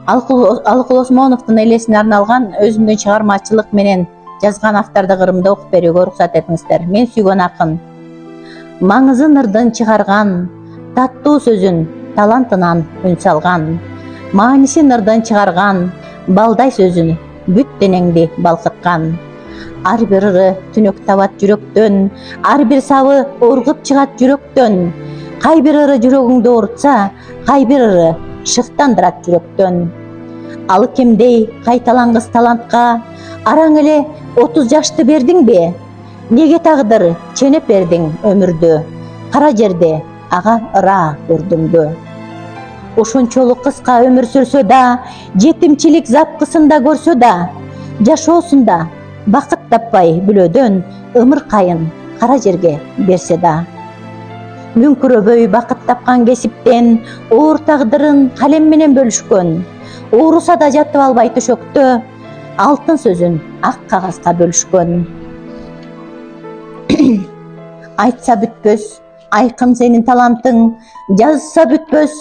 Алыкул Осмоновдун элесине арналган өзүмдүн чыгармачылык менен жазган авторду Кырымда окуп берүүгө уруксат этиңиздер. Мен сүйгөн акын. Маңызын ырдын чыгарган, таттуу сөзүн талантынан үн салган, маанисин ырдын чыгарган, балдай сөзүн бүт денеңди балкыткан. Ар бир ыры түнөк табат жүрөктөн, ар бир сабы ургуп чыгат жүрөктөн. Кай бир ыры жүрөгүңдү оорутса, кай бир ыры шыктандырат жүрөктөн. Алыкемдей кайталангыс талантка араң эле 30 жашты бердиңби? Неге тагдыр ченеп бердиң өмүрдү? Кара жерде ага ыра үрдүңдү. Ушунчолук кыска өмүр сүрсө да, жетимчилик запкысында көрсө да, жашоосунда бакыт таппай бүлөдөн ымыркайын кара жерге берсе да. Мүңкүрөбөй бакыт тапкан кесиптен оор тагдырын калем менен бөлүшкөн. Ооруса да жатып албай төшөктө, алтын сөзүн ак кагазга бөлүшкөн. Айтса бүтпөс айкын сенин талантың, жазса бүтпөс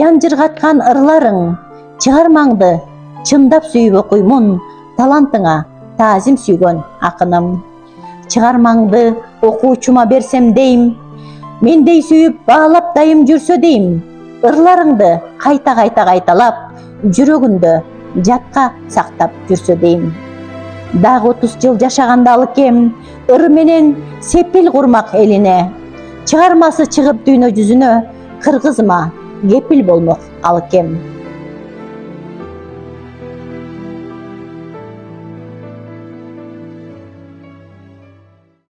жан жыргаткан ырларың. Чыгармаңды чындап сүйүп окуймун, талантыңа таазим сүйгөн акыным. Чыгармаңды окуучума берсем дейм, мендей сүйүп баалап дайым жүрсө дейм. Ырларыңды кайта кайталап, жүрөгүндө жатка сактап жүрсө дейм. Дагы 30 жыл жашаганда Алыкем ыр менен сепил курмак элине. Чыгармасы чыгып дүйнө жүзүнө, кыргызыма кепил болмок Алыкем.